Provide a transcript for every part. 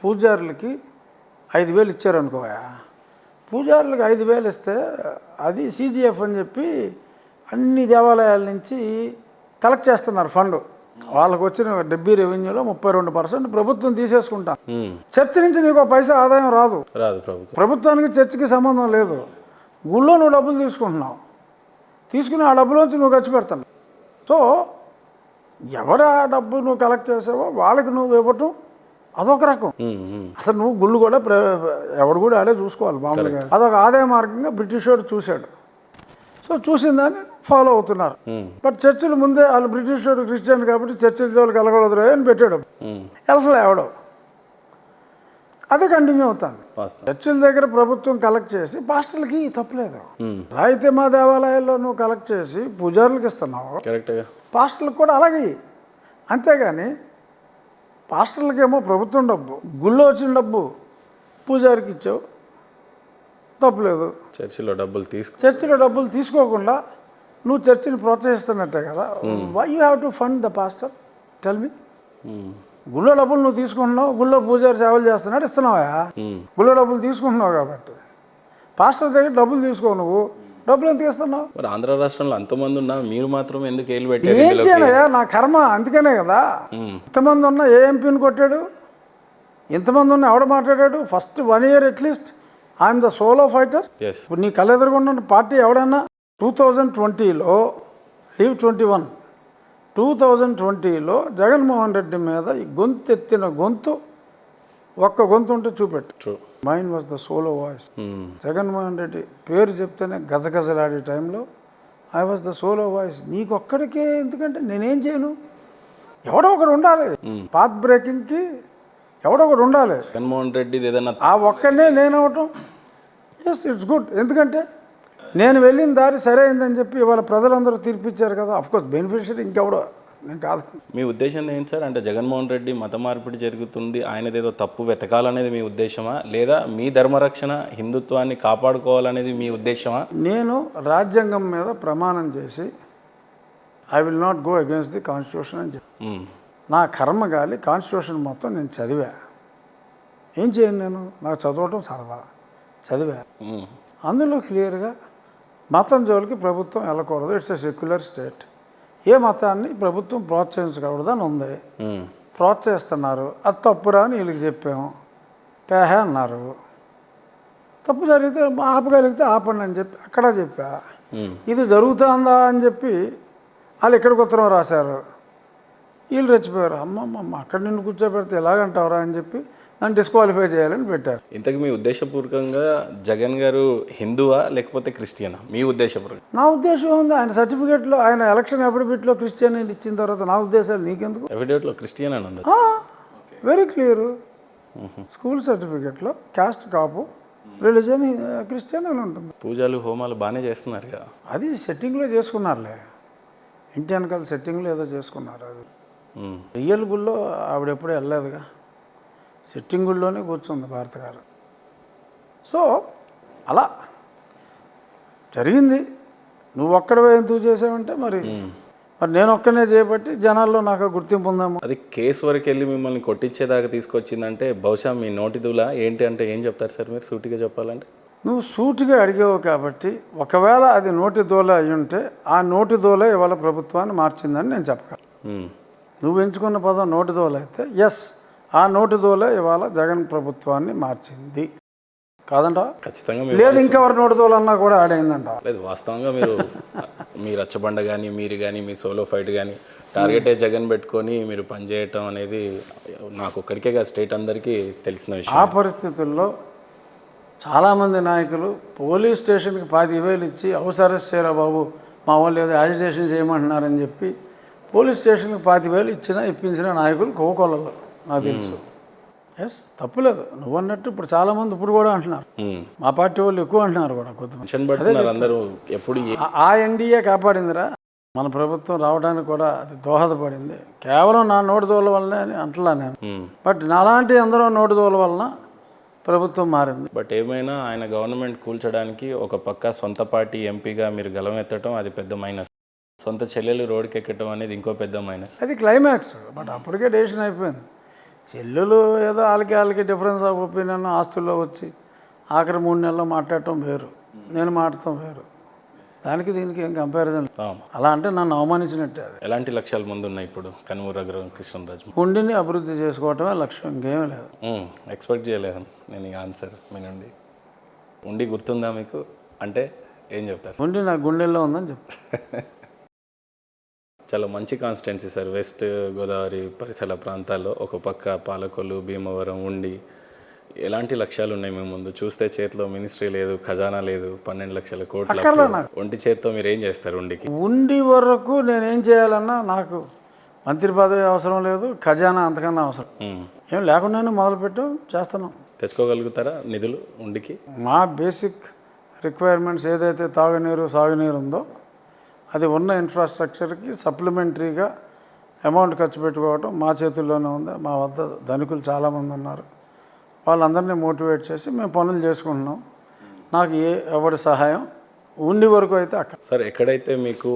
పూజారులకి 5,000 ఇచ్చారనుకోయా. పూజారులకు 5,000 ఇస్తే అది సీజీఎఫ్ అని చెప్పి అన్ని దేవాలయాల నుంచి కలెక్ట్ చేస్తున్నారు ఫండ్. వాళ్ళకు వచ్చిన డబ్బీ రెవెన్యూలో 32% ప్రభుత్వం తీసేసుకుంటాం. చర్చ్ నుంచి నీకు పైసా ఆదాయం రాదు. ప్రభుత్వానికి చర్చికి సంబంధం లేదు. గుళ్ళో నువ్వు డబ్బులు తీసుకుంటున్నావు, తీసుకుని ఆ డబ్బులోంచి నువ్వు ఖర్చు పెడతావు. సో ఎవరు ఆ డబ్బు నువ్వు కలెక్ట్ చేసావో వాళ్ళకి నువ్వు ఇవ్వటం అదొక రకం. అసలు నువ్వు గుళ్ళు కూడా ఎవడు కూడా ఆడే చూసుకోవాలి మామూలుగా. అదొక ఆదాయ మార్గంగా బ్రిటిష్ వాడు చూశాడు. సో చూసిన దాన్ని ఫాలో అవుతున్నారు. బట్ చర్చిల ముందే వాళ్ళు బ్రిటిష్ వాడు క్రిస్టియన్ కాబట్టి చర్చిల జోలికి వెళ్ళకూడదు అని పెట్టాడు. వెళ్ళలే ఎవడో, అదే కంటిన్యూ అవుతుంది. చర్చిల దగ్గర ప్రభుత్వం కలెక్ట్ చేసి పాస్టర్లకి తప్పలేదు. అయితే మా దేవాలయాల్లో నువ్వు కలెక్ట్ చేసి పూజారులకు ఇస్తున్నావు, పాస్టర్లకు కూడా అలాగే. అంతేగాని పాస్టర్లకేమో ప్రభుత్వం డబ్బు, గుళ్ళో వచ్చిన డబ్బు పూజారికి ఇచ్చావు, తప్పులేదు. చర్చిలో డబ్బులు తీసుకోకుండా నువ్వు చర్చిని ప్రోత్సహిస్తున్నట్టే కదా. Why you have to fund the pastor? Tell me. గుళ్ళో డబ్బులు నువ్వు తీసుకుంటున్నావు, గుళ్ళో పూజారి సేవలు చేస్తున్నాడు, ఇస్తున్నావా? గుళ్ళో డబ్బులు తీసుకుంటున్నావు కాబట్టి. పాస్టర్ దగ్గర డబ్బులు తీసుకో, నువ్వు డబ్బులు ఎందుకు ఇస్తున్నావు? మరి ఆంధ్ర రాష్ట్రంలో అంతమంది ఉన్నా మీరు మాత్రం ఎందుకు ఏలు పెట్టి? ఏం చేయనయ్యా, నా కర్మ. అందుకనే కదా ఇంతమంది ఉన్నా ఏ ఎంపీని కొట్టాడు, ఇంతమంది ఉన్నా ఎవడ మాట్లాడాడు. First 1 year at least I'm the solo fighter. ఇప్పుడు నీ కళ్ళు ఎదురుగున్న పార్టీ ఎవడన్నా 2020లో లీవ్ 21 2020లో జగన్మోహన్ రెడ్డి మీద ఈ గొంతు ఎత్తిన గొంతు ఒక్క గొంతు ఉంటే చూపెట్టు. Mine was the solo voice. Jaganmohan Reddy పేరు చెప్తేనే గజగజలాడే టైంలో I was the solo voice. నీకొక్కడికే ఎందుకంటే నేనేం చేయను, ఎవడో ఒకడు ఉండాలి. పాత్ బ్రేకింగ్కి ఎవడో ఒకడు ఉండాలి. జగన్మోహన్ రెడ్డి ఏదన్నా ఆ ఒక్కనే నేను అవటం ఎస్ ఇట్స్ గుడ్. ఎందుకంటే నేను వెళ్ళిన దారి సరైందని చెప్పి ఇవాళ ప్రజలందరూ తీర్పిచ్చారు కదా. అఫ్కోర్స్ బెనిఫిషియరీ ఇంకెవడో, నేను కాదు. మీ ఉద్దేశం ఏంటి సార్? అంటే జగన్మోహన్ రెడ్డి మత మార్పిడి జరుగుతుంది, ఆయనదేదో తప్పు వెతకాలనేది మీ ఉద్దేశమా, లేదా మీ ధర్మరక్షణ హిందుత్వాన్ని కాపాడుకోవాలనేది మీ ఉద్దేశమా? నేను రాజ్యాంగం మీద ప్రమాణం చేసి I will not go against the constitution అని చెప్పి నా కర్మ గాలి కాన్స్టిట్యూషన్ మొత్తం నేను చదివా. ఏం చేయను నేను, నాకు చదవటం సరదా, చదివా. అందులో క్లియర్గా మతం జోలికి ప్రభుత్వం వెళ్ళకూడదు, ఇట్స్ ఎ సెక్యులర్ స్టేట్. ఏ మతాన్ని ప్రభుత్వం ప్రోత్సహించకూడదు అని ఉంది. ప్రోత్సహిస్తున్నారు, అది తప్పురా అని వీళ్ళకి చెప్పాము, పేహే అన్నారు. తప్పు జరిగితే ఆపగలిగితే ఆపండి అని చెప్పి అక్కడ చెప్పా. ఇది జరుగుతుందా అని చెప్పి వాళ్ళు ఇక్కడికి ఉత్తరం రాశారు. వీళ్ళు రెచ్చిపోయారు, అమ్మమ్మ అక్కడ నిన్ను కూర్చోబెడితే ఎలాగంటావురా అని చెప్పి నన్ను డిస్క్వాలిఫై చేయాలని పెట్టారు. ఇంతకు మీ ఉద్దేశపూర్వకంగా జగన్ గారు హిందువా లేకపోతే క్రిస్టియనా? మీ ఉద్దేశపూర్వకంగా నా ఉద్దేశం ఉంది, ఆయన సర్టిఫికేట్లో ఆయన ఎలక్షన్ అఫిడవిట్లో క్రిస్టియన్ అని ఇచ్చిన తర్వాత నా ఉద్దేశాలు నీకెందుకు? అఫిడవిట్లో క్రిస్టియన్ అని ఉంది, వెరీ క్లియర్. స్కూల్ సర్టిఫికేట్లో క్యాస్ట్ కాపు, రిలీజన్ క్రిస్టియన్ అని ఉంటుంది. పూజలు హోమాలు బాగానే చేస్తున్నారు కదా. అది సెట్టింగ్లో చేసుకున్నారులే, ఇంటి వెనకాల సెట్టింగ్లో ఏదో చేసుకున్నారు. అది రియల్ గుళ్ళో ఆవిడ ఎప్పుడూ వెళ్ళలేదుగా, సెట్టింగ్ గుళ్ళోనే కూర్చుంది భారత గారు. సో అలా జరిగింది. నువ్వు ఒక్కడవే ఎందుకు చేసావంటే మరి నేను ఒక్కనే చేయబట్టి జనాల్లో నాకు గుర్తింపు ఉందేమో. అది కేసు వరకు వెళ్ళి మిమ్మల్ని కొట్టించేదాకా తీసుకొచ్చిందంటే బహుశా మీ నోటి దూల ఏంటి అంటే ఏం చెప్తారు సార్ మీరు సూటిగా చెప్పాలంటే? నువ్వు సూటిగా అడిగావు కాబట్టి ఒకవేళ అది నోటి దూల అయి ఉంటే ఆ నోటి దూల ఇవాళ ప్రభుత్వాన్ని మార్చిందని నేను చెప్పగలను. నువ్వు ఎంచుకున్న పదం నోటి దూల అయితే ఎస్, ఆ నోటి దూల ఇవాళ జగన్ ప్రభుత్వాన్ని మార్చింది కాదంట. ఖచ్చితంగా లేదు ఇంకెవరి నోటి దూల అన్నా కూడా ఆడైందంట. లేదు, వాస్తవంగా మీరు మీ రచ్చబండ కానీ మీరు కానీ మీ సోలో ఫైట్ కానీ టార్గెటే జగన్ పెట్టుకొని మీరు పనిచేయటం అనేది నాకు ఒక్కడికే కాదు స్టేట్ అందరికీ తెలిసిన విషయం. ఆ పరిస్థితుల్లో చాలామంది నాయకులు పోలీస్ స్టేషన్కి 10,000 ఇచ్చి హౌస్ అరెస్ట్ చేయరా బాబు, మా వాళ్ళు ఏదో యాజిటేషన్ చేయమంటున్నారని చెప్పి పోలీస్ స్టేషన్కి 10,000 ఇప్పించిన నాయకులు కోకొల్లలు నాకు తెలుసు. ఎస్, తప్పులేదు. నువ్వు అన్నట్టు ఇప్పుడు చాలామంది ఇప్పుడు కూడా అంటున్నారు, మా పార్టీ వాళ్ళు ఎక్కువ అంటున్నారు కూడా కొద్దిమంది. ఆ ఎన్డీఏ కాపాడిందిరా, మన ప్రభుత్వం రావడానికి కూడా అది దోహదపడింది. కేవలం నా నోటి దోల వల్లనే అని అంటలా నేను, బట్ నాలాంటి అందరూ నోటి దోల వలన ప్రభుత్వం మారింది. బట్ ఏమైనా ఆయన గవర్నమెంట్ కూల్చడానికి ఒక పక్క సొంత పార్టీ ఎంపీగా మీరు గలమెత్తడం అది పెద్ద మైనస్, సొంత చెల్లెలు రోడ్డుకి ఎక్కడం అనేది ఇంకో పెద్ద మైనస్. అది క్లైమాక్స్, బట్ అప్పటికే డెసిషన్ అయిపోయింది. చెల్లెలు ఏదో వాళ్ళకి డిఫరెన్స్ ఆఫ్ ఒపీనియన్ ఆస్తుల్లో వచ్చి ఆఖరి 3 నెలల్లో మాట్లాడటం వేరు, నేను మాట్లాడటం వేరు. దానికి దీనికి ఏం కంపారిజన్ లేదు. అవును. అలా అంటే నన్ను అవమానించినట్టే. అది ఎలాంటి లక్ష్యాలు ముందున్నాయి ఇప్పుడు కనుమూరు కృష్ణరాజు? ఉండిని అభివృద్ధి చేసుకోవటమే లక్ష్యం, ఇంకేమీ లేదు. ఎక్స్పెక్ట్ చేయలేదు నేను ఈ ఆన్సర్ మీ నుండి. ఉండి గుర్తుందా మీకు అంటే ఏం చెప్తారు? ఉండి నా గుండెల్లో ఉందని చెప్తా. చాలా మంచి కాన్స్టిట్యున్సీ సార్. వెస్ట్ గోదావరి పరిసర ప్రాంతాల్లో ఒక పక్క పాలకొల్లు, భీమవరం, ఉండి. ఎలాంటి లక్ష్యాలు ఉన్నాయి మీ ముందు? చూస్తే చేతిలో మినిస్ట్రీ లేదు, ఖజానా లేదు, 12 లక్షల కోట్ల అక్కర్లే అప్పు. నాకు. ఒంటి చేత్తో మీరు ఏం చేస్తారు ఉండికి? ఉండి వరకు నేనేం చేయాలన్నా నాకు మంత్రి పదవి అవసరం లేదు, ఖజానా అంతకన్నా అవసరం ఏం లేకుండానే మొదలుపెట్టాం, చేస్తున్నాం. తెచ్చుకోగలుగుతారా నిధులు ఉండికి? మా బేసిక్ రిక్వైర్మెంట్స్ ఏదైతే తాగునీరు సాగునీరు ఉందో అది ఉన్న ఇన్ఫ్రాస్ట్రక్చర్కి సప్లిమెంటరీగా అమౌంట్ ఖర్చు పెట్టుకోవటం మా చేతుల్లోనే ఉంది. మా వద్ద ధనికులు చాలామంది ఉన్నారు, వాళ్ళందరినీ మోటివేట్ చేసి మేము పనులు చేసుకుంటున్నాం. నాకు ఎవరి సహాయం ఉండి వరకు అయితే అక్కడ. సార్, ఎక్కడైతే మీకు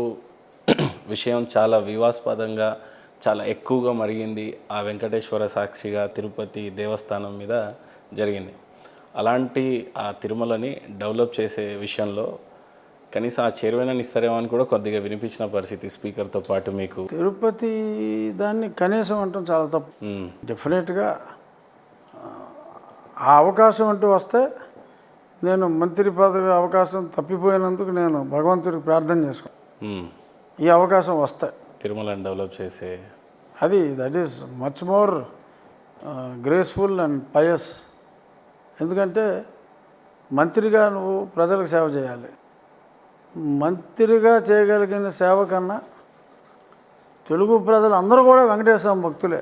విషయం చాలా వివాదాస్పదంగా చాలా ఎక్కువగా మరిగింది, ఆ వెంకటేశ్వర సాక్షిగా తిరుపతి దేవస్థానం మీద జరిగింది. అలాంటి ఆ తిరుమలని డెవలప్ చేసే విషయంలో కనీసం ఆ చైర్మన్ ఇస్తారేమో అని కూడా కొద్దిగా వినిపించిన పరిస్థితి స్పీకర్తో పాటు మీకు. తిరుపతి దాన్ని కనీసం అంటాం చాలా తప్పు. డెఫినెట్గా ఆ అవకాశం అంటూ వస్తే నేను మంత్రి పదవి అవకాశం తప్పిపోయినందుకు నేను భగవంతుడికి ప్రార్థన చేసుకున్నాను. ఈ అవకాశం వస్తే తిరుమలని డెవలప్ చేసే అది that is much more graceful and pious. ఎందుకంటే మంత్రిగా నువ్వు ప్రజలకు సేవ చేయాలి. మంత్రిగా చేయగలిగిన సేవ కన్నా తెలుగు ప్రజలు అందరూ కూడా వెంకటేశ్వర భక్తులే.